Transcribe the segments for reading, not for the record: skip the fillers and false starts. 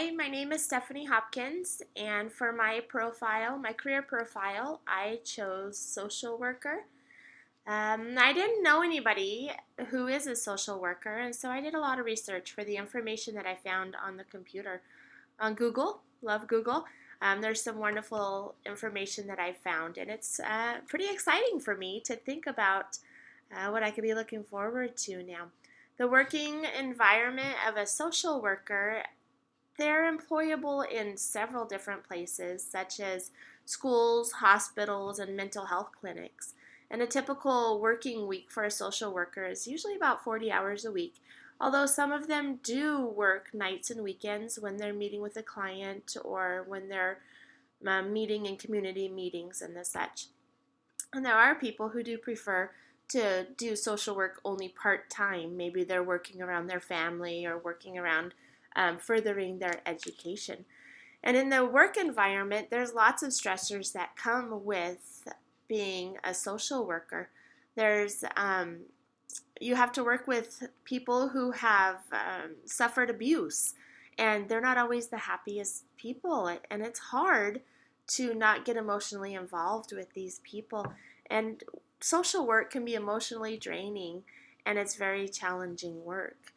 Hi, my name is Stephanie Hopkins, and for my profile, my career profile, I chose social worker. I didn't know anybody who is a social worker, and so I did a lot of research for the information that I found on the computer. On Google, love Google. There's some wonderful information that I found, and it's pretty exciting for me to think about what I could be looking forward to now. The working environment of a social worker, they're employable in several different places, such as schools, hospitals, and mental health clinics. And a typical working week for a social worker is usually about 40 hours a week, although some of them do work nights and weekends when they're meeting with a client or when they're meeting in community meetings and the such. And there are people who do prefer to do social work only part time. Maybe they're working around their family or working around furthering their education. And in the work environment, there's lots of stressors that come with being a social worker. There's You have to work with people who have suffered abuse, and they're not always the happiest people, and it's hard to not get emotionally involved with these people. And social work can be emotionally draining, and it's very challenging work.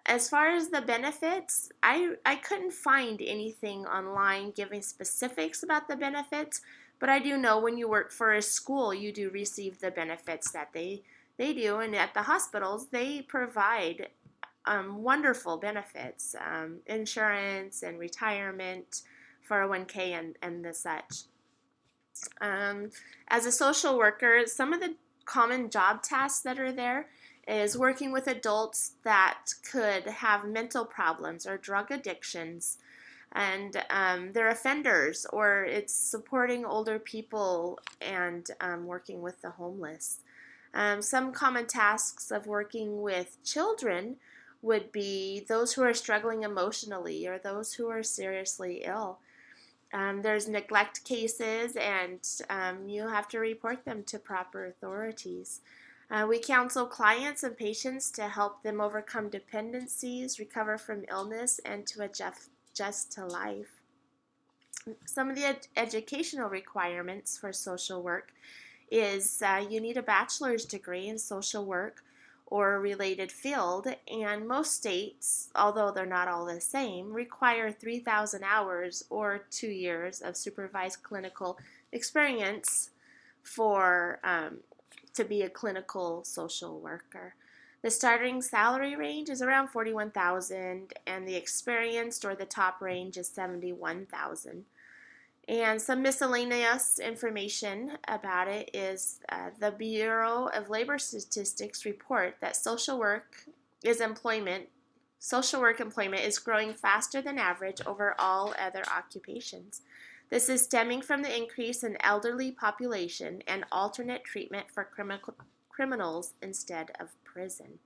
As far as the benefits, I couldn't find anything online giving specifics about the benefits, but I do know when you work for a school, you do receive the benefits that they do. And at the hospitals, they provide wonderful benefits, insurance and retirement, 401k, and the such. Um, as a social worker, some of the common job tasks that are there is working with adults that could have mental problems or drug addictions, and they're offenders, or it's supporting older people and working with the homeless. Some common tasks of working with children would be those who are struggling emotionally or those who are seriously ill. There's neglect cases, and you have to report them to proper authorities. We counsel clients and patients to help them overcome dependencies, recover from illness, and to adjust to life. Some of the educational requirements for social work is you need a bachelor's degree in social work or a related field, and most states, although they're not all the same, require 3,000 hours or 2 years of supervised clinical experience for to be a clinical social worker. The starting salary range is around 41,000, and the experienced or the top range is 71,000. And some miscellaneous information about it is the Bureau of Labor Statistics report that social work employment is growing faster than average over all other occupations. This is stemming from the increase in elderly population and alternate treatment for criminals instead of prison.